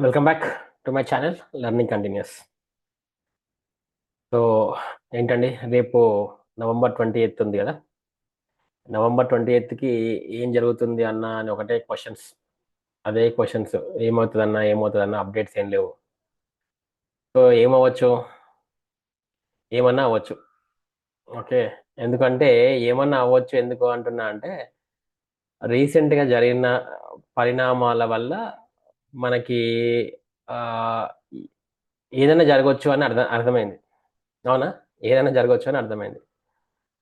Welcome back to my channel learning continuous. So ఏంటండి, రేపు November 28 ఉంది కదా. నవంబర్ 28కి ఏం జరుగుతుంది అన్న అని ఒకటే క్వశ్చన్స్. అదే క్వశ్చన్స్, ఏమవుతుందన్న అప్డేట్స్ ఏం లేవు. సో ఏమవ్వచ్చు, ఏమన్నా అవ్వచ్చు. ఓకే, ఎందుకంటే ఏమన్నా అవ్వచ్చు ఎందుకు అంటున్నా అంటే రీసెంట్గా జరిగిన పరిణామాల వల్ల మనకి ఆ, ఏదైనా జరగవచ్చు అని అర్థమైంది. అవునా? ఏదైనా జరగవచ్చు అని అర్థమైంది.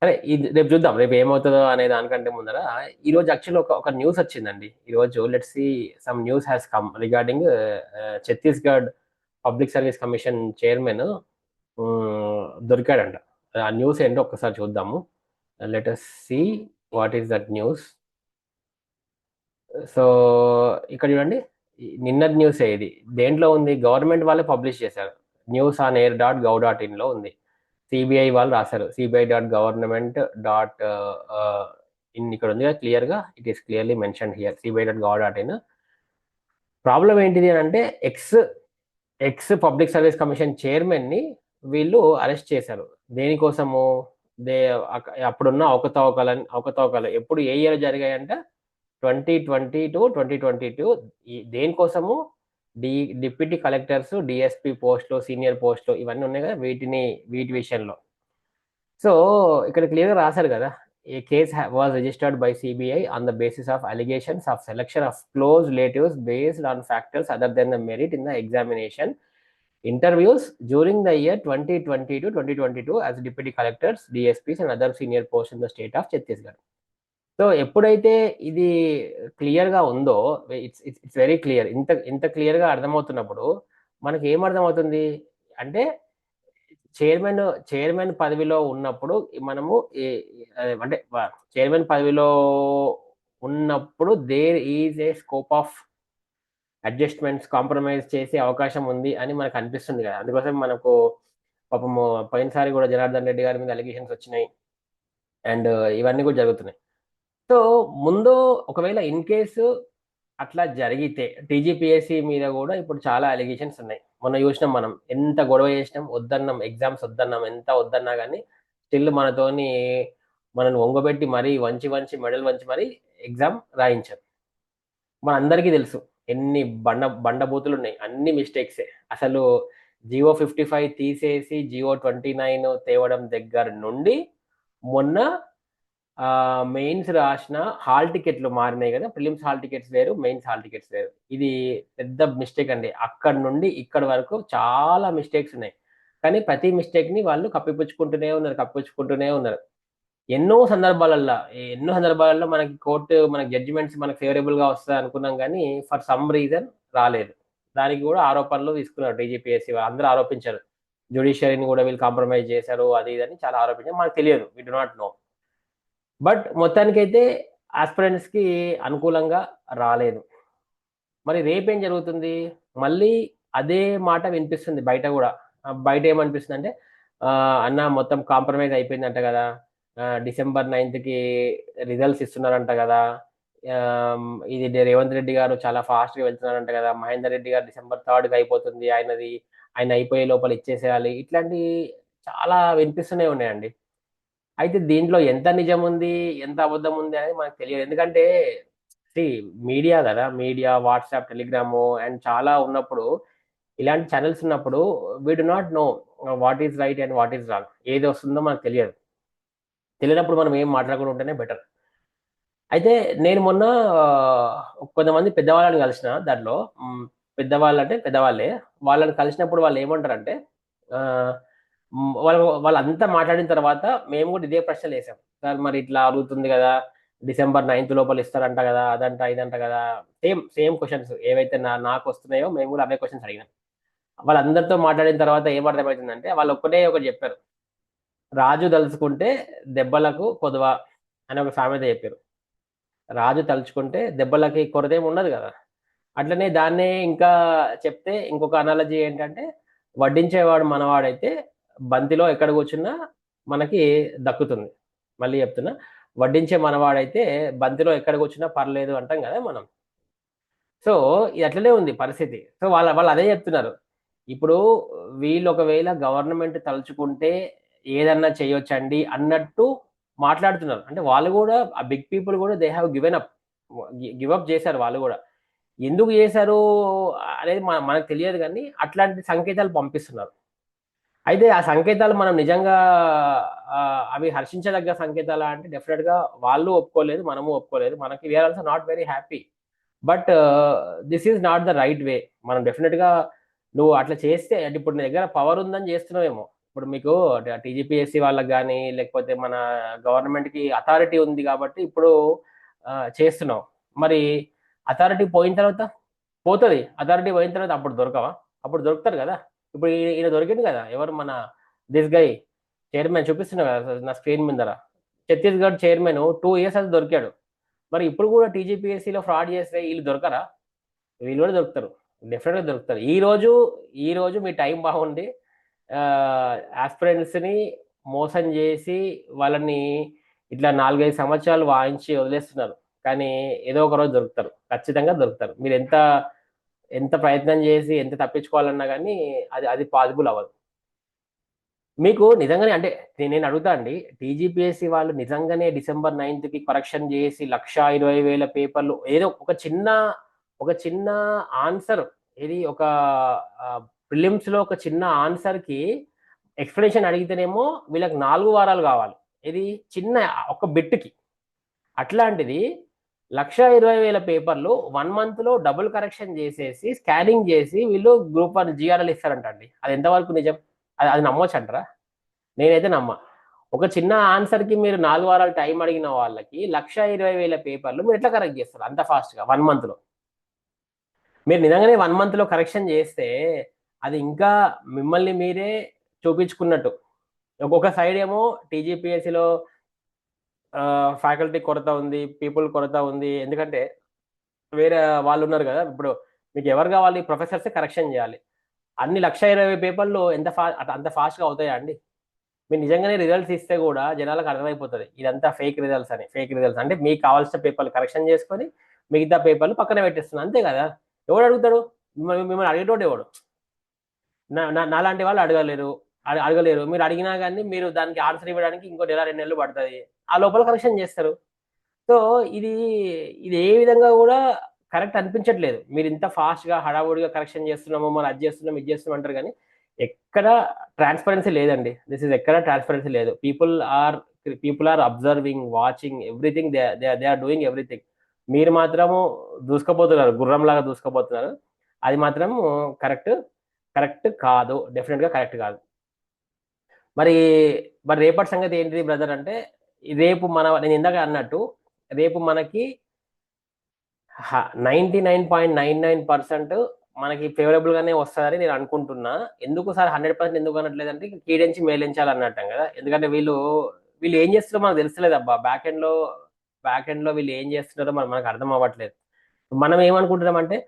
అరే ఇది రేపు చూద్దాం, రేపు ఏమవుతుందో అనే దానికంటే ముందర ఈ రోజు యాక్చువల్లీ ఒక న్యూస్ వచ్చిందండి. ఈ రోజు let's see, some news has come regarding Chhattisgarh public service commission chairman దొరికాడంట. ఆ న్యూస్ ఏంటో ఒక్కసారి చూద్దాము. Let us see what is that news. So ఇక్కడ చూడండి, నిన్నటి న్యూస్ ఇది. దేంట్లో ఉంది? గవర్నమెంట్ వాళ్ళే పబ్లిష్ చేశారు. news.air.gov.in లో ఉంది. సిబిఐ వాళ్ళు రాశారు. CBI.government.in ఇక్కడ ఉంది క్లియర్ గా. It is clearly mention here, CBI.gov.in. Problem ఏంటిది అని అంటే ex ex public service commission chairman ని వీళ్ళు అరెస్ట్ చేశారు. దేనికోసము? దే అప్పుడున్న అవకతవకలు ఎప్పుడు ఏ ఇయర్ జరిగాయంటే 2020 to 2022. దేనికోసము? డి డిప్యూటీ కలెక్టర్స్, డిఎస్పి పోస్టులు, సీనియర్ పోస్టులు ఇవన్నీ ఉన్నాయి కదా, వీటి విషయంలో. సో ఇక్కడ క్లియర్గా రాశారు కదా, a case was registered by CBI on the basis of allegations of selection of close relatives based on factors other than the merit in the examination interviews during the year 2020 to 2022 as deputy collectors, DSPs and other senior posts in the state of Chhattisgarh. So ఎప్పుడైతే ఇది clear గా ఉందో, it's very clear. ఇంత clear గా అర్థమవుతున్నప్పుడు మనకి ఏం అర్థమవుతుంది అంటే చైర్మన్ పదవిలో ఉన్నప్పుడు మనము అంటే చైర్మన్ పదవిలో ఉన్నప్పుడు there is a scope of adjustments, compromise చేసే అవకాశం ఉంది అని మనకు అనిపిస్తుంది కదా. అందుకోసం మనకు పాపము పోయినసారి కూడా జనార్దన్ రెడ్డి గారి మీద అలిగేషన్స్ వచ్చినాయి, అండ్ ఇవన్నీ కూడా జరుగుతున్నాయి. సో ముందు ఒకవేళ ఇన్ కేసు అట్లా జరిగితే టీజీపీఎస్సీ మీద కూడా ఇప్పుడు చాలా అలిగేషన్స్ ఉన్నాయి. మొన్న చూసినాం, మనం ఎంత గొడవ చేసినాం, వద్దన్నాం, ఎగ్జామ్స్ వద్దన్నాం, ఎంత వద్దన్నా కానీ స్టిల్ మనతోని మనల్ని ఒంగబెట్టి మరీ వంచి వంచి మెడల్ వంచి మరీ ఎగ్జామ్ రాయించారు. మన అందరికీ తెలుసు ఎన్ని బండబూతులు ఉన్నాయి, అన్ని మిస్టేక్సే. అసలు GO 55 తీసేసి GO 29 తేవడం దగ్గర నుండి మొన్న మెయిన్స్ రాసిన హాల్ టికెట్లు మారినాయి కదా. ప్రిలిమ్స్ హాల్ టికెట్స్ వేరు, మెయిన్స్ హాల్ టికెట్స్ వేరు. ఇది పెద్ద మిస్టేక్ అండి. అక్కడ నుండి ఇక్కడ వరకు చాలా మిస్టేక్స్ ఉన్నాయి, కానీ ప్రతి మిస్టేక్ ని వాళ్ళు కప్పిపుచ్చుకుంటూనే ఉన్నారు. ఎన్నో సందర్భాలలో మనకి కోర్టు, మనకి జడ్జిమెంట్స్ మనకి ఫేవరబుల్ గా వస్తుంది అనుకున్నాం, కానీ ఫర్ సమ్ రీజన్ రాలేదు. దానికి కూడా ఆరోపణలు తీసుకున్నారు టీజీపీఎస్సీ. అందరూ ఆరోపించారు, జ్యుడిషియరీని కూడా వీళ్ళు కాంప్రమైజ్ చేశారు, అది ఇది అని చాలా ఆరోపించారు. మనకు తెలియదు, we do not know. But మొత్తానికైతే ఆస్పిరెంట్స్ కి అనుకూలంగా రాలేదు. మరి రేపేం జరుగుతుంది? మళ్ళీ అదే మాట వినిపిస్తుంది బయట కూడా. బయట ఏమనిపిస్తుంది అంటే అన్న మొత్తం కాంప్రమైజ్ అయిపోయిందంట కదా, December 9కి రిజల్ట్స్ ఇస్తున్నారంట కదా, ఇది రేవంత్ రెడ్డి గారు చాలా ఫాస్ట్ గా వెళ్తున్నారంట కదా, మహేందర్ రెడ్డి గారు December 3కి అయిపోతుంది ఆయనది, ఆయన అయిపోయే లోపల ఇచ్చేసేయాలి, ఇట్లాంటి చాలా వినిపిస్తూనే ఉన్నాయండి. అయితే దీంట్లో ఎంత నిజం ఉంది, ఎంత అబద్ధం ఉంది అనేది మనకు తెలియదు. ఎందుకంటే మీడియా కదా, మీడియా, వాట్సాప్, టెలిగ్రాము అండ్ చాలా ఉన్నప్పుడు, ఇలాంటి ఛానల్స్ ఉన్నప్పుడు we do not know what is right and what is wrong. ఏది వస్తుందో మనకు తెలియనప్పుడు మనం ఏం మాట్లాడకుండా ఉంటేనే బెటర్. అయితే నేను మొన్న కొంతమంది పెద్దవాళ్ళని కలిసిన దాంట్లో, పెద్దవాళ్ళు అంటే పెద్దవాళ్ళే, వాళ్ళని కలిసినప్పుడు వాళ్ళు ఏమంటారంటే వాళ్ళంతా మాట్లాడిన తర్వాత మేము కూడా ఇదే ప్రశ్నలు వేసాం. సార్ మరి ఇట్లా అడుగుతుంది కదా, December 9 లోపల ఇస్తారంట కదా, అదంట ఇదంట కదా. సేమ్ క్వశ్చన్స్ ఏవైతే నాకు వస్తున్నాయో మేము కూడా అవే క్వశ్చన్స్ అడిగినాం. వాళ్ళందరితో మాట్లాడిన తర్వాత ఏం అర్థమవుతుందంటే వాళ్ళు ఒకటి చెప్పారు, రాజు తలుచుకుంటే దెబ్బలకు కొదవ అని ఒక సామెత చెప్పారు. రాజు తలుచుకుంటే దెబ్బలకి కొరదేం ఉండదు కదా. అట్లనే దాన్నే ఇంకా చెప్తే ఇంకొక అనాలజీ ఏంటంటే, వడ్డించేవాడు మనవాడైతే బంతిలో ఎక్కడ కూర్చున్నా మనకి దక్కుతుంది. మళ్ళీ చెప్తున్నా, వడ్డించే మనవాడైతే బంతిలో ఎక్కడ కూర్చున్నా పర్లేదు అంటాం కదా మనం. సో ఇది అట్లనే ఉంది పరిస్థితి. సో వాళ్ళు అదే చెప్తున్నారు. ఇప్పుడు వీళ్ళు ఒకవేళ గవర్నమెంట్ తలుచుకుంటే ఏదన్నా చేయొచ్చండి అన్నట్టు మాట్లాడుతున్నారు. అంటే వాళ్ళు కూడా ఆ బిగ్ పీపుల్ కూడా they have given up, give up చేశారు వాళ్ళు కూడా. ఎందుకు చేశారు అనేది మనకు తెలియదు, కానీ అట్లాంటి సంకేతాలు పంపిస్తున్నారు. అయితే ఆ సంకేతాలు మనం నిజంగా అవి హర్షించదగ్గ సంకేతాలా అంటే డెఫినెట్ గా వాళ్ళు ఒప్పుకోలేదు, మనము ఒప్పుకోలేదు. మనకి we are also not very happy. But this is not the right way. మనం డెఫినెట్ గా నువ్వు అట్లా చేస్తే అంటే ఇప్పుడు నీ దగ్గర పవర్ ఉందని చేస్తున్నావేమో. ఇప్పుడు మీకు టీజీపీఎస్సీ వాళ్ళకి కానీ లేకపోతే మన గవర్నమెంట్ కి అథారిటీ ఉంది కాబట్టి ఇప్పుడు చేస్తున్నావు. మరి అథారిటీ పోయిన తర్వాత పోతుంది. అథారిటీ పోయిన తర్వాత అప్పుడు దొరకవా? అప్పుడు దొరుకుతారు కదా. ఇప్పుడు ఈయన దొరికింది కదా, ఎవరు మన దిస్ గై చైర్మన్ చూపిస్తున్నా కదా నా స్క్రీన్ ముందర. ఛత్తీస్గఢ్ చైర్మన్ 2 years అది దొరికాడు. మరి ఇప్పుడు కూడా టీజీపీఎస్సీలో ఫ్రాడ్ చేస్తే వీళ్ళు దొరకరా? వీళ్ళు కూడా దొరుకుతారు, డెఫినెట్గా దొరుకుతారు. ఈ రోజు మీ టైం బాగుండి ఆస్పిరెంట్స్ ని మోసం చేసి వాళ్ళని ఇట్లా 4-5 సంవత్సరాలు వాయించి వదిలేస్తున్నారు. కానీ ఏదో ఒక రోజు దొరుకుతారు, ఖచ్చితంగా దొరుకుతారు. మీరు ఎంత ఎంత ప్రయత్నం చేసి ఎంత తప్పించుకోవాలన్నా కానీ అది అది పాసిబుల్ అవ్వదు. మీకు నిజంగానే అంటే నేను అడుగుతా అండి, టీజీపీఎస్సీ వాళ్ళు నిజంగానే December 9th కి కరెక్షన్ చేసి 1,20,000 పేపర్లు ఏదో ఒక చిన్న ఆన్సర్, ఇది ఒక ప్రిలిమ్స్ లో ఒక చిన్న ఆన్సర్ కి ఎక్స్ప్లెనేషన్ అడిగితేనేమో వీళ్ళకి 4 వారాలు కావాలి. ఇది చిన్న ఒక బిట్కి. అట్లాంటిది 1,20,000 పేపర్లు 1 month లో డబుల్ కరెక్షన్ చేసేసి స్కానింగ్ చేసి వీళ్ళు గ్రూప్ 1 జిఆర్ఎల్ ఇస్తారంట అండి. అది ఎంతవరకు నిజం? అది నమ్మొచ్చు అంటారా? నేనైతే నమ్మ. ఒక చిన్న ఆన్సర్ కి మీరు 4 వారాలు టైం అడిగిన వాళ్ళకి 1,20,000 పేపర్లు మీరు ఎట్లా కరెక్ట్ చేస్తారు అంత ఫాస్ట్ గా 1 month లో? మీరు నిజంగానే 1 month లో కరెక్షన్ చేస్తే అది ఇంకా మిమ్మల్ని మీరే చూపించుకున్నట్టు. ఒక్కొక్క సైడ్ ఏమో టీజీపీఎస్సీలో ఫ్యాకల్టీ కొరత ఉంది, పీపుల్ కొరత ఉంది. ఎందుకంటే వేరే వాళ్ళు ఉన్నారు కదా. ఇప్పుడు మీకు ఎవరు కావాలి? ప్రొఫెసర్స్ కరెక్షన్ చేయాలి. అన్ని 1,20,000 పేపర్లు అంత ఫాస్ట్గా అవుతాయా అండి? మీరు నిజంగానే రిజల్ట్స్ ఇస్తే కూడా జనాలకు అర్థమైపోతుంది ఇదంతా ఫేక్ రిజల్ట్స్ అని. ఫేక్ రిజల్ట్స్ అంటే మీకు కావాల్సిన పేపర్లు కరెక్షన్ చేసుకొని మిగతా పేపర్లు పక్కన పెట్టేస్తున్నారు, అంతే కదా. ఎవడు అడుగుతాడు? మిమ్మల్ని అడిగేటోడు ఎవడు? నాలాంటి వాళ్ళు అడగలేరు. మీరు అడిగినా కానీ మీరు దానికి ఆన్సర్ ఇవ్వడానికి ఇంకో నెల 2 నెలలు పడుతుంది. ఆ లోపల కరెక్షన్ చేస్తారు. సో ఇది ఇది ఏ విధంగా కూడా కరెక్ట్ అనిపించట్లేదు. మీరు ఇంత ఫాస్ట్ గా హడావుడిగా కరెక్షన్ చేస్తున్నామో, మరి అది చేస్తున్నాం ఇది చేస్తున్నాం అంటారు, కానీ ఎక్కడ ట్రాన్స్పరెన్సీ లేదండి. ఎక్కడ ట్రాన్స్పరెన్సీ లేదు. People are observing, watching everything. They are doing everything. మీరు మాత్రము దూసుకుపోతున్నారు, గుర్రంలాగా దూసుకుపోతున్నారు. అది మాత్రం కరెక్ట్ కరెక్ట్ కాదు, డెఫినెట్ గా కరెక్ట్ కాదు. మరి మరి రేపటి సంగతి ఏంటిది బ్రదర్ అంటే, రేపు నేను ఇందాక అన్నట్టు రేపు మనకి 99.99% మనకి ఫేవరబుల్ గానే వస్తుందని నేను అనుకుంటున్నా. ఎందుకు సార్ 100% ఎందుకు అనట్లేదంటే కీడెంచి మేలించాలి అన్నట్టు కదా. ఎందుకంటే వీళ్ళు ఏం చేస్తున్నారో మనకు తెలుస్తలేదు అబ్బా. బ్యాక్ ఎండ్ లో వీళ్ళు ఏం చేస్తున్నారో మనకు అర్థం అవ్వట్లేదు. మనం ఏమనుకుంటున్నామంటే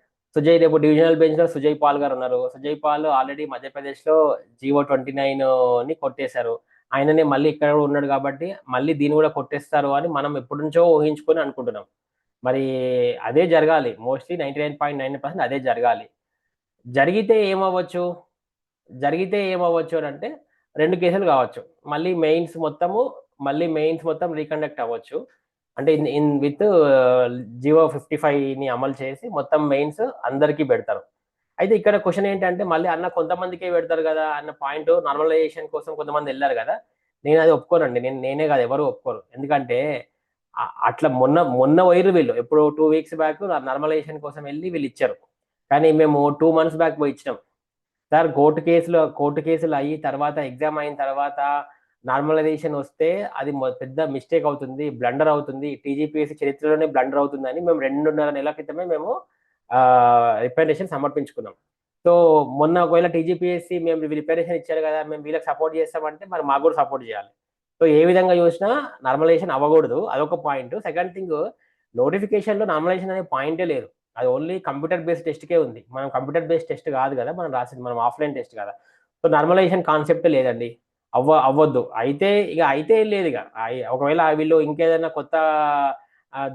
రేపు డివిజనల్ బెంచ్ లో సుజయ్ పాల్ గారు ఉన్నారు. సుజయ్ పాల్ ఆల్రెడీ మధ్యప్రదేశ్ లో GO 29 ని కొట్టేశారు. ఆయననే మళ్ళీ ఇక్కడ కూడా ఉన్నాడు కాబట్టి మళ్ళీ దీన్ని కూడా కొట్టేస్తారు అని మనం ఎప్పటి నుంచో ఊహించుకొని అనుకుంటున్నాం. మరి అదే జరగాలి. మోస్ట్లీ 99.9% అదే జరగాలి. జరిగితే ఏమవ్వచ్చు? అని అంటే 2 కేసులు కావచ్చు. మళ్ళీ మెయిన్స్ మొత్తం రీకండక్ట్ అవ్వచ్చు. అంటే విత్ GO 55 ని అమలు చేసి మొత్తం మెయిన్స్ అందరికీ పెడతారు. అయితే ఇక్కడ క్వశ్చన్ ఏంటంటే, మళ్ళీ అన్న కొంతమందికే పెడతారు కదా అన్న పాయింట్, నార్మలైజేషన్ కోసం కొంతమంది వెళ్ళారు కదా. నేను అది ఒప్పుకోనండి. నేనే కాదు, ఎవరు ఒప్పుకోరు. ఎందుకంటే అట్లా మొన్న వైరు వీళ్ళు ఎప్పుడు 2 weeks బ్యాక్ నార్మలైజేషన్ కోసం వెళ్ళి వీళ్ళు ఇచ్చారు. కానీ మేము 2 months బ్యాక్ పోయి ఇచ్చినాం. సార్ కోర్టు కేసులు అయ్యి తర్వాత ఎగ్జామ్ అయిన తర్వాత నార్మలైజేషన్ వస్తే అది పెద్ద మిస్టేక్ అవుతుంది, బ్లండర్ అవుతుంది, టీజీపీఎస్సీ చరిత్రలోనే బ్లండర్ అవుతుందని మేము 2.5 నెలల క్రితమే మేము రిప్రజెంటేషన్ సమర్పించుకున్నాం. సో మొన్న ఒకవేళ టీజీపీఎస్సీ మేము రిప్రజెంటేషన్ ఇచ్చారు కదా, మేము వీళ్ళకి సపోర్ట్ చేస్తామంటే మరి మాకు కూడా సపోర్ట్ చేయాలి. సో ఏ విధంగా చూసినా నార్మలైజేషన్ అవ్వకూడదు, అదొక పాయింట్. సెకండ్ థింగ్, నోటిఫికేషన్లో నార్మలైజేషన్ అనే పాయింటే లేదు. అది ఓన్లీ కంప్యూటర్ బేస్డ్ టెస్ట్కే ఉంది. మనం కంప్యూటర్ బేస్డ్ టెస్ట్ కాదు కదా మనం రాసింది, మనం ఆఫ్లైన్ టెస్ట్ కదా. సో నార్మలైజేషన్ కాన్సెప్ట్ లేదండి. అవ్వద్దు. అయితే లేదు ఇక ఒకవేళ వీళ్ళు ఇంకేదైనా కొత్త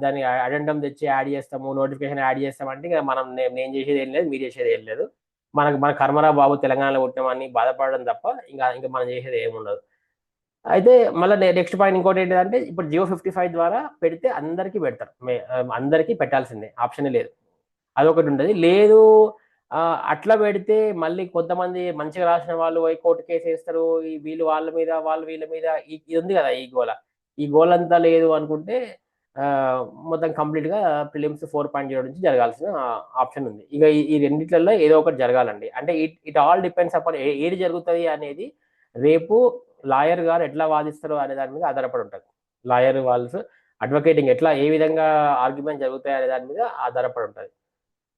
దాన్ని అడెండం తెచ్చి యాడ్ చేస్తాము, నోటిఫికేషన్ యాడ్ చేస్తాం అంటే ఇక మనం నేను చేసేది ఏం లేదు, మీరు చేసేది ఏం లేదు. మన కర్మరా బాబు తెలంగాణలో పుట్టామని బాధపడడం తప్ప ఇంకా మనం చేసేది ఏముండదు. అయితే మళ్ళీ నెక్స్ట్ పాయింట్ ఇంకోటి ఏంటంటే, ఇప్పుడు Jio 55 ద్వారా పెడితే అందరికీ పెడతారు, అందరికీ పెట్టాల్సిందే, ఆప్షనే లేదు. అదొకటి ఉంటుంది. లేదు అట్లా పెడితే మళ్ళీ కొంతమంది మంచిగా రాసిన వాళ్ళు పోయి కోర్టు కేసు వేస్తారు, వీళ్ళు వాళ్ళ మీద, వాళ్ళు వీళ్ళ మీద, ఇది ఉంది కదా ఈ గోల. ఈ గోల్ అంతా లేదు అనుకుంటే మొత్తం కంప్లీట్గా ప్రిలిమ్స్ 4.0 నుంచి జరగాల్సిన ఆప్షన్ ఉంది. ఇక ఈ రెండిట్లలో ఏదో ఒకటి జరగాలండి. అంటే ఇట్ ఆల్ డిపెండ్స్ అపాన్ ఏది జరుగుతుంది అనేది రేపు లాయర్ గారు ఎట్లా వాదిస్తారో అనే దాని మీద ఆధారపడి ఉంటుంది. లాయర్ వాళ్ళు అడ్వకేటింగ్ ఎట్లా, ఏ విధంగా ఆర్గ్యుమెంట్ జరుగుతాయి అనే దాని మీద ఆధారపడి ఉంటుంది.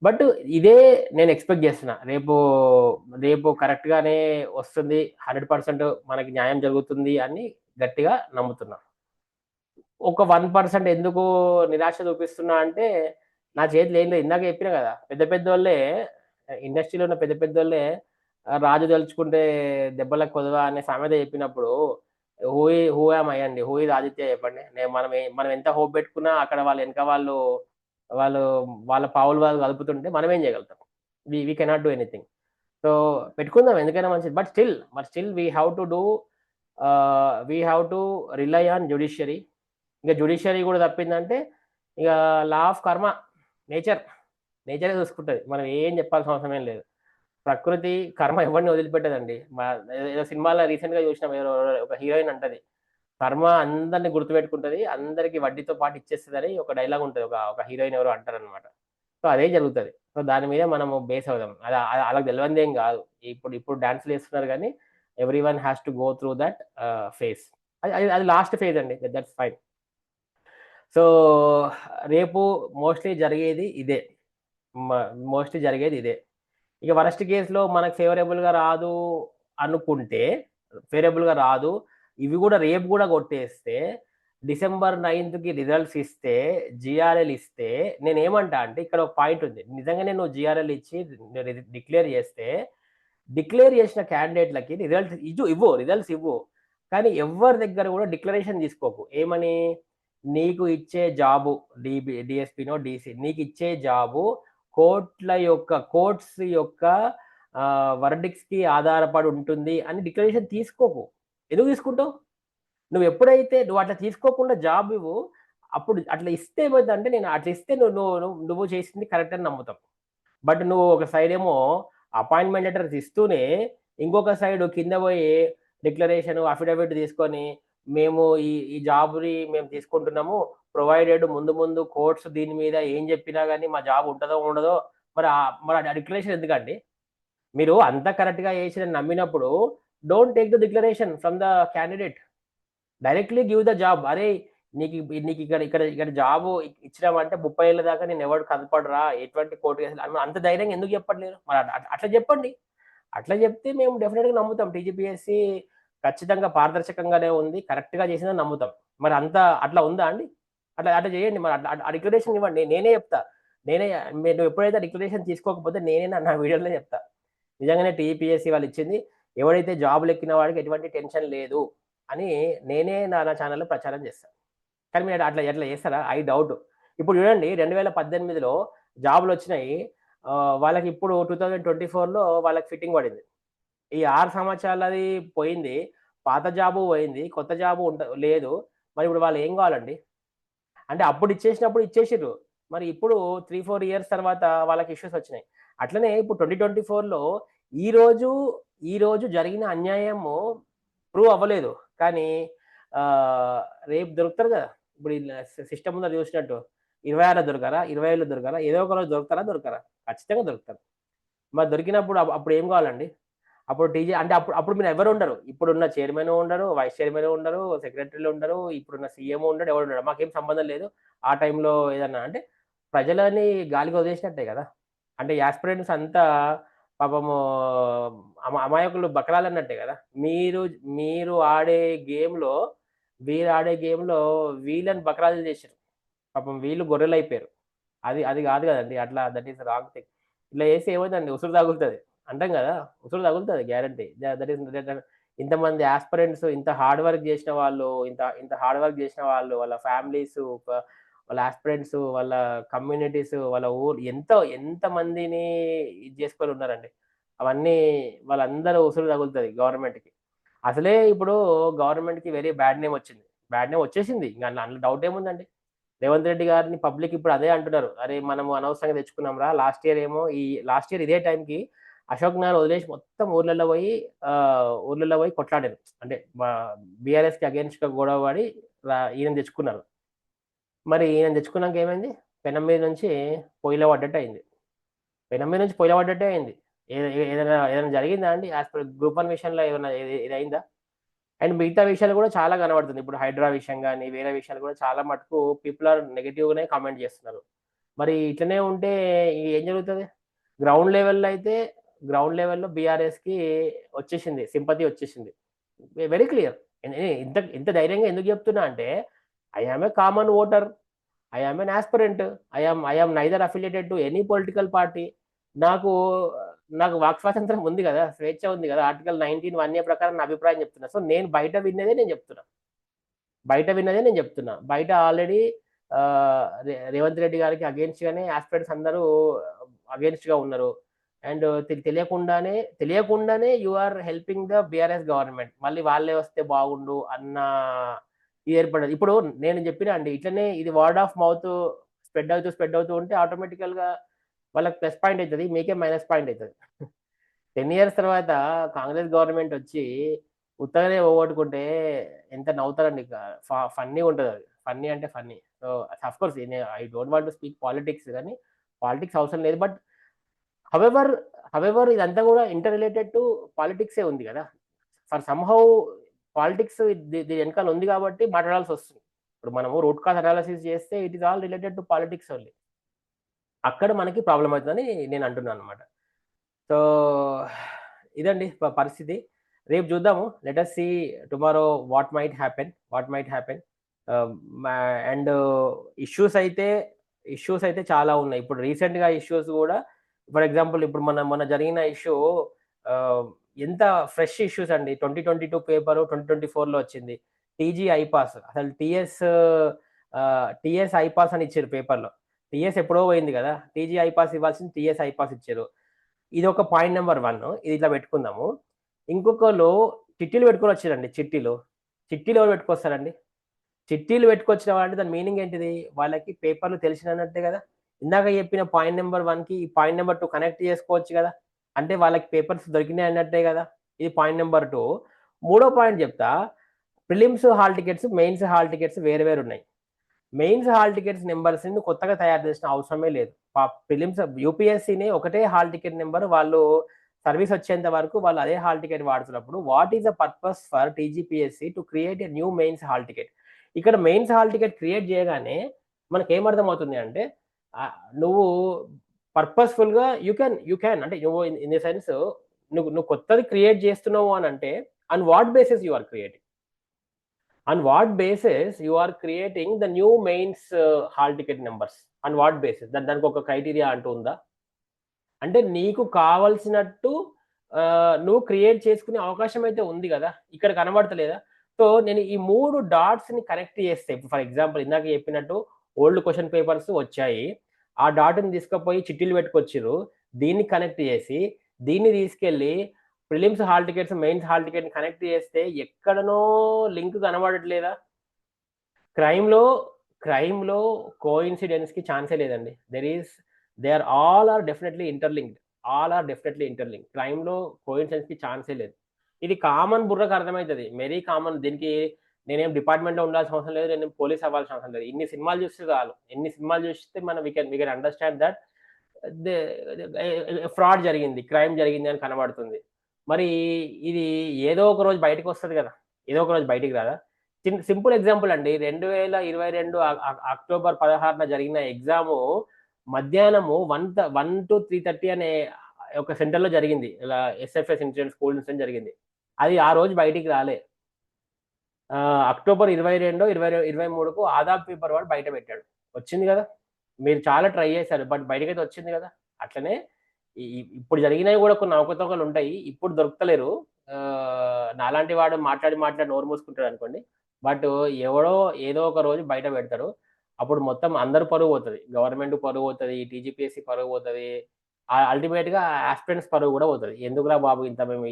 బట్ ఇదే నేను ఎక్స్పెక్ట్ చేస్తున్నా, రేపు కరెక్ట్ గానే వస్తుంది, 100% మనకి న్యాయం జరుగుతుంది అని గట్టిగా నమ్ముతున్నా. ఒక 1% ఎందుకు నిరాశ చూపిస్తున్నా అంటే, నా చేతిలో ఏం లేదు. ఇందాక చెప్పినా కదా, పెద్ద పెద్దోళ్ళే, ఇండస్ట్రీలో ఉన్న పెద్ద పెద్దోళ్ళే రాజు తలుచుకుంటే దెబ్బలకు కొదవా అనే సామెత చెప్పినప్పుడు, హూ యామ్ ఐ అండి, హూ ఇస్ ఆదిత్య చెప్పండి. మనం ఎంత హోప్ పెట్టుకున్నా అక్కడ వాళ్ళు వెనక వాళ్ళు వాళ్ళ పావులు వాళ్ళు కలుపుతుంటే మనం ఏం చేయగలుగుతాం? We cannot do anything. So పెట్టుకుందాం, ఎందుకైనా మంచిది. But still we have to rely on judiciary. ఇంకా జ్యుడిషియరీ కూడా తప్పిందంటే ఇక లా ఆఫ్ కర్మ, నేచరే చూసుకుంటుంది. మనం ఏం చెప్పాల్సిన అవసరం ఏం లేదు. ప్రకృతి కర్మ ఎవరిని వదిలిపెట్టదండి. ఏదో సినిమాలో రీసెంట్గా చూసినాం, ఒక హీరోయిన్ అంటది, కర్మ అందరిని గుర్తుపెట్టుకుంటది, అందరికి వడ్డీతో పాటు ఇచ్చేస్తుందని ఒక డైలాగ్ ఉంటుంది. ఒక హీరోయిన్ ఎవరు అంటారనమాట. సో అదే జరుగుతుంది. సో దాని మీద మనము బేస్ అవుదాం. అలా తెలియంది ఏం కాదు. ఇప్పుడు డాన్స్లు వేస్తున్నారు కానీ every one has to go through that phase. అది లాస్ట్ ఫేజ్ అండి, దట్స్ ఫైన్. సో రేపు మోస్ట్లీ జరిగేది ఇదే. ఇక వరస్ట్ కేసులో మనకు ఫేవరబుల్గా రాదు అనుకుంటే, ఫేవరబుల్గా రాదు, ఇవి కూడా రేపు కూడా కొట్టేస్తే, December 9th రిజల్ట్స్ ఇస్తే, జిఆర్ఎల్ ఇస్తే, నేను ఏమంటా అంటే ఇక్కడ ఒక పాయింట్ ఉంది. నిజంగానే నువ్వు జిఆర్ఎల్ ఇచ్చి డిక్లేర్ చేసిన క్యాండిడేట్లకి రిజల్ట్స్ ఇవ్వు. కానీ ఎవరి దగ్గర కూడా డిక్లరేషన్ తీసుకోకు. ఏమని? నీకు ఇచ్చే జాబు, డిఎస్పీనో డీసీ, నీకు ఇచ్చే జాబు కోర్ట్స్ యొక్క వర్డిక్స్ కి ఆధారపడి ఉంటుంది అని డిక్లరేషన్ తీసుకోకు. ఎందుకు తీసుకుంటావు? నువ్వు అట్లా తీసుకోకుండా జాబ్ ఇవ్వు. అప్పుడు అట్లా ఇస్తే ఏమవుతుందంటే, నేను అట్లా ఇస్తే నువ్వు చేసింది కరెక్ట్ అని నమ్ముతాం. బట్ నువ్వు ఒక సైడ్ ఏమో అపాయింట్మెంట్ లెటర్స్ ఇస్తూనే, ఇంకొక సైడ్ కింద పోయి డిక్లరేషన్ అఫిడవిట్ తీసుకొని, మేము ఈ జాబ్ని మేము తీసుకుంటున్నాము, ప్రొవైడెడ్ ముందు కోర్ట్స్ దీని మీద ఏం చెప్పినా కానీ మా జాబ్ ఉంటుందో ఉండదో, మరి ఆ డిక్లరేషన్ ఎందుకండి? మీరు అంత కరెక్ట్గా చేసి నమ్మినప్పుడు don't take the declaration from the candidate, directly give the job. అరే నీకు ఇక్కడ జాబ్ ఇచ్చినామంటే 30 ఏళ్ళ దాకా నేను ఎవరు కనపడరా, ఎటువంటి కోర్టు కేసులు, అంత ధైర్యంగా ఎందుకు చెప్పట్లేదు? మరి అట్లా చెప్పండి. అట్లా చెప్తే మేము డెఫినెట్గా నమ్ముతాం, టీజీపీఎస్సీ ఖచ్చితంగా పారదర్శకంగానే ఉంది, కరెక్ట్గా చేసిందని నమ్ముతాం. మరి అట్లా ఉందా అండి? అట్లా చేయండి. మరి ఆ డిక్లరేషన్ ఇవ్వండి. నేనే చెప్తా, నువ్వు ఎప్పుడైతే డిక్లరేషన్ తీసుకోకపోతే నేనే నా వీడియోలో చెప్తా, నిజంగానే టీజీపీఎస్సీ వాళ్ళు ఇచ్చింది, ఎవడైతే జాబులు ఎక్కిన వాడికి ఎటువంటి టెన్షన్ లేదు అని నేనే నా ఛానల్లో ప్రచారం చేస్తాను. కానీ మీరు ఎట్లా చేస్తారా? I doubt. ఇప్పుడు చూడండి, 2018లో జాబులు వచ్చినాయి, వాళ్ళకి ఇప్పుడు 2024లో వాళ్ళకి ఫిట్టింగ్ పడింది. ఈ 6 సంవత్సరాలది పోయింది, పాత జాబు పోయింది, కొత్త జాబు లేదు. మరి ఇప్పుడు వాళ్ళు ఏం కావాలండి? అంటే అప్పుడు ఇచ్చేసినప్పుడు ఇచ్చేసిర్రు, మరి ఇప్పుడు 3-4 ఇయర్స్ తర్వాత వాళ్ళకి ఇష్యూస్ వచ్చినాయి. అట్లనే ఇప్పుడు 2024లో ఈ రోజు జరిగిన అన్యాయము ప్రూవ్ అవ్వలేదు, కానీ రేపు దొరుకుతారు కదా. ఇప్పుడు సిస్టమ్ ముందర చూసినట్టు 26 దొరకరా, 25లో దొరకరా, ఏదో ఒక రోజు దొరకరా? ఖచ్చితంగా దొరుకుతారు. మరి దొరికినప్పుడు అప్పుడు ఏం కావాలండి? అప్పుడు టీజీ అంటే అప్పుడు మీరు ఎవరు ఉండరు. ఇప్పుడున్న చైర్మన్ ఉండరు, వైస్ చైర్మన్ ఉండరు, సెక్రటరీలు ఉండరు, ఇప్పుడున్న సీఎం ఉండడు, ఎవరు ఉండడు. మాకేం సంబంధం లేదు. ఆ టైంలో ఏదన్నా అంటే ప్రజలని గాలికి వదిలేసినట్టే కదా. అంటే యాస్పిరెంట్స్ అంతా పాపము అమాయకులు బకరాలన్నట్టే కదా. మీరు ఆడే గేమ్లో వీళ్ళని బకరాలు చేశారు, పాపం వీళ్ళు గొర్రెలు అయిపోయారు. అది కాదు కదండి. అట్లా దట్ ఈస్ రాంగ్ థింగ్. ఇట్లా చేస్తే ఏమైందండి? ఉసురు తగులుతుంది అంటాం కదా, ఉసురు తగులుతుంది గ్యారంటీ. దట్ ఈస్ ఇంతమంది ఆస్పిరెంట్స్, ఇంత హార్డ్ వర్క్ చేసిన వాళ్ళు, వాళ్ళ ఫ్యామిలీస్ వాళ్ళ ఆస్పిరెంట్స్, వాళ్ళ కమ్యూనిటీస్, వాళ్ళ ఊరు ఎంత మందిని ఇది చేసుకొని ఉన్నారండి. అవన్నీ వాళ్ళందరూ ఉసురు తగులుతుంది గవర్నమెంట్కి. అసలే ఇప్పుడు గవర్నమెంట్కి వెరీ బ్యాడ్ నేమ్ వచ్చింది. బ్యాడ్ నేమ్ వచ్చేసింది, ఇంకా అందులో డౌట్ ఏముందండి. రేవంత్ రెడ్డి గారిని పబ్లిక్ ఇప్పుడు అదే అంటున్నారు, అరే మనము అనవసరంగా తెచ్చుకున్నాం రా. లాస్ట్ ఇయర్ ఇదే టైంకి అశోక్ నగర్ వదిలేసి మొత్తం ఊర్లలో పోయి కొట్లాడారు. అంటే బీఆర్ఎస్కి అగేన్స్ట్ గా గొడవ పడి ఈయన తెచ్చుకున్నారు. మరి ఈయన తెచ్చుకున్నాక ఏమైంది? పెనం మీద నుంచి పొయ్యిలో పడ్డట్టు అయింది. పెనం మీద నుంచి పొయ్యిలో పడ్డట్టే అయింది. ఏదైనా జరిగిందా అండి? యాజ్ పర్ గ్రూప్ వన్ విషయంలో ఏమైనా ఇది అయిందా? అండ్ మిగతా విషయాలు కూడా చాలా కనబడుతుంది. ఇప్పుడు హైడ్రా విషయం కానీ వేరే విషయాలు కూడా చాలా మటుకు పీపుల్ ఆర్ నెగిటివ్గానే కామెంట్ చేస్తున్నారు. మరి ఇట్లనే ఉంటే ఏం జరుగుతుంది? గ్రౌండ్ లెవెల్లో అయితే గ్రౌండ్ లెవెల్లో బీఆర్ఎస్కి వచ్చేసింది, సింపతి వచ్చేసింది. Very clear. ఇంత ధైర్యంగా ఎందుకు చెప్తున్నా అంటే, I am a common voter, I am an aspirant, I am neither affiliated to any political party. నాకు నాకు వాక్ స్వాతంత్రం ఉంది కదా, స్వేచ్ఛ ఉంది కదా. ఆర్టికల్ 19 ప్రకారం నా అభిప్రాయం చెప్తున్నా. సో నేను బయట విన్నదే నేను చెప్తున్నా. బయట ఆల్రెడీ రేవంత్ రెడ్డి గారికి అగేన్స్ట్ గానే ఆస్పిరెంట్స్ అందరూ అగేన్స్ట్ గా ఉన్నారు. అండ్ తెలియకుండానే you are helping the BRS government. మళ్ళీ వాళ్ళే వస్తే బాగుండు అన్న ఇది ఏర్పడదు. ఇప్పుడు నేను చెప్పినా అండి, ఇట్లనే ఇది వర్డ్ ఆఫ్ మౌత్ స్ప్రెడ్ అవుతూ ఉంటే ఆటోమేటికల్ గా వాళ్ళకి ప్లస్ పాయింట్ అవుతుంది, మీకే మైనస్ పాయింట్ అవుతుంది. 10 years తర్వాత కాంగ్రెస్ గవర్నమెంట్ వచ్చి ఉత్తగానే పోగొట్టుకుంటే ఎంత నవ్వుతారండి. ఫన్నీ ఉంటుంది అది. ఫన్నీ అంటే funny. So of course I don't want to speak politics, కానీ పాలిటిక్స్ అవసరం లేదు. బట్ హవెవర్ హవెవర్ ఇదంతా కూడా ఇంటర్ రిలేటెడ్ టు పాలిటిక్సే ఉంది కదా. ఫర్ సమ్‌హౌ పాలిటిక్స్ దీని వెనకాల ఉంది కాబట్టి మాట్లాడాల్సి వస్తుంది. ఇప్పుడు మనము రూట్ కాజ్ అనాలిసిస్ చేస్తే it is all related to politics only. అక్కడ మనకి ప్రాబ్లమ్ అవుతుందని నేను అంటున్నాను అనమాట. సో ఇదండి పరిస్థితి. రేపు చూద్దాము. Let us see tomorrow what might happen. And issues అయితే చాలా ఉన్నాయి. ఇప్పుడు రీసెంట్గా ఇష్యూస్ కూడా, ఫర్ ఎగ్జాంపుల్ ఇప్పుడు మొన్న జరిగిన ఇష్యూ ఎంత ఫ్రెష్ ఇష్యూస్ అండి. 2022 పేపరు 2024లో వచ్చింది. టీజీ ఐపాస్, అసలు టీఎస్ ఐపాస్ అని ఇచ్చారు పేపర్లో. టీఎస్ ఎప్పుడో పోయింది కదా, టీజీ ఐపాస్ ఇవ్వాల్సింది టీఎస్ ఐపాస్ ఇచ్చారు. ఇది ఒక పాయింట్ నెంబర్ 1, ఇది ఇట్లా పెట్టుకుందాము. ఇంకొకళ్ళు చిట్టీలు పెట్టుకొని వచ్చారండి. చిట్టీలు ఎవరు పెట్టుకొస్తారండి? చిట్టీలు పెట్టుకొచ్చిన వాళ్ళంటే దాని మీనింగ్ ఏంటిది? వాళ్ళకి పేపర్లు తెలిసినట్టే కదా. ఇందాక చెప్పిన పాయింట్ నెంబర్ 1కి ఈ పాయింట్ నెంబర్ 2 కనెక్ట్ చేసుకోవచ్చు కదా. అంటే వాళ్ళకి పేపర్స్ దొరికినాయి అన్నట్టే కదా. ఇది పాయింట్ నెంబర్ 2. మూడో పాయింట్ చెప్తా. Prelims hall tickets, mains hall tickets వేరు వేరు ఉన్నాయి. మెయిన్స్ హాల్ టికెట్స్ నెంబర్స్ కొత్తగా తయారు చేసిన అవసరమే లేదు. ప్రిలిమ్స్ యూపీఎస్సీని ఒకటే హాల్ టికెట్ నెంబర్, వాళ్ళు సర్వీస్ వచ్చేంత వరకు వాళ్ళు అదే హాల్ టికెట్ వాడుతున్నప్పుడు what is the purpose for TGPSC to create a new mains hall ticket? ఇక్కడ మెయిన్స్ హాల్ టికెట్ క్రియేట్ చేయగానే మనకి ఏమర్థమవుతుంది అంటే, నువ్వు పర్పస్ఫుల్ గా యూ క్యాన్ అంటే నువ్వు ఇన్ ద సెన్స్ నువ్వు కొత్తది క్రియేట్ చేస్తున్నావు అని అంటే, on what basis you are creating? on what basis you are creating the new mains hall ticket numbers? on what basis? దానికి ఒక క్రైటీరియా అంటూ ఉందా? అంటే నీకు కావాల్సినట్టు నువ్వు క్రియేట్ చేసుకునే అవకాశం అయితే ఉంది కదా, ఇక్కడ కనబడతలేదా? సో నేను ఈ 3 డాట్స్ ని కనెక్ట్ చేస్తే, ఫర్ ఎగ్జాంపుల్ ఇందాక చెప్పినట్టు ఓల్డ్ క్వశ్చన్ పేపర్స్ వచ్చాయి, ఆ డాట్ని తీసుకుపోయి చిట్టీలు పెట్టుకొచ్చిర్రు, దీన్ని కనెక్ట్ చేసి దీన్ని తీసుకెళ్ళి prelims hall tickets, mains hall ticket connect చేస్తే ఎక్కడనో లింక్ కనబడట్లేదా? క్రైమ్ లో కోఇన్సిడెన్స్ కి ఛాన్సే లేదండి. They are definitely interlink. Crime లో కోఇన్సిడెన్స్ కి ఛాన్సే లేదు. ఇది కామన్ బుర్రకు అర్థమవుతుంది, వెరీ కామన్. దీనికి నేనేం డిపార్ట్మెంట్ లో ఉండాల్సిన అవసరం లేదు, నేను పోలీస్ అవ్వాల్సిన అవసరం లేదు. ఎన్ని సినిమాలు చూస్తే మనం we can understand that fraud జరిగింది, క్రైమ్ జరిగింది అని కనబడుతుంది. మరి ఇది ఏదో ఒక రోజు బయటకు వస్తుంది కదా, ఏదో ఒక రోజు బయటికి రాదా? సింపుల్ ఎగ్జాంపుల్ అండి, 2022 అక్టోబర్ 16న జరిగిన ఎగ్జాము మధ్యాహ్నము 1 to 3:30 అనే ఒక సెంటర్ లో జరిగింది. ఇలా ఎస్ఎఫ్ఎస్ ఇన్సిడెంట్, స్కూల్ ఇన్సిడెంట్ జరిగింది. అది ఆ రోజు బయటికి రాలే. అక్టోబర్ 22, 23కు ఆదాబ్ పేపర్ వాడు బయట పెట్టాడు. వచ్చింది కదా, మీరు చాలా ట్రై చేశారు, బట్ బయటకైతే వచ్చింది కదా. అట్లనే ఇప్పుడు జరిగినవి కూడా కొన్ని అవకతవకలు ఉంటాయి, ఇప్పుడు దొరుకుతలేరు. నాలాంటి వాడు మాట్లాడి నోరు మూసుకుంటాడు అనుకోండి, బట్ ఎవడో ఏదో ఒక రోజు బయట పెడతాడు. అప్పుడు మొత్తం అందరు పరువు పోతది. గవర్నమెంట్ పరువు పోతది, టీజీపీఎస్సీ పరువు పోతది. అల్టిమేట్‌గా యాస్పిరెంట్స్ పరువు గూడా పోతది. ఎందుకురా బాబు ఇంత మేము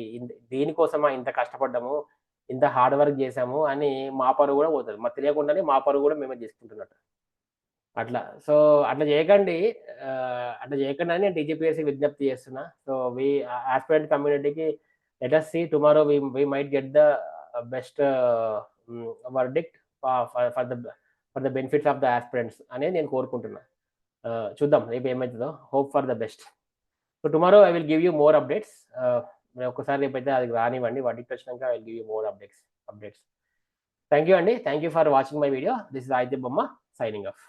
దీనికోసమా ఇంత కష్టపడ్డాము, ఇంత హార్డ్ వర్క్ చేసాము అని మా పరువు గూడా పోతది. మాకు తెలియకుండానే మా పరువు గూడా మేమే తీసుకుంటున్నట్టు. అట్లా. సో, అట్లా జేయకండి. అట్లా జేయకండని నేను టీజీపీఎస్సీ విజ్ఞప్తి చేస్తున్నా. సో, యాస్పిరెంట్ కమ్యూనిటీకి let us see tomorrow we might get the best verdict for the benefits of the aspirants అనేది నేను కోరుకుంటున్నా. చూద్దాం రేపు ఏమైతదో. Hope for the best. So, tomorrow I will give you more updates. ఒక్కసారి రేపైతే అది రానివ్వండి. వర్డిక్ట్ వచ్చినాక I will give you more updates. Thank you అండి. Thank you for watching my video. This is Aditya Bomma signing of.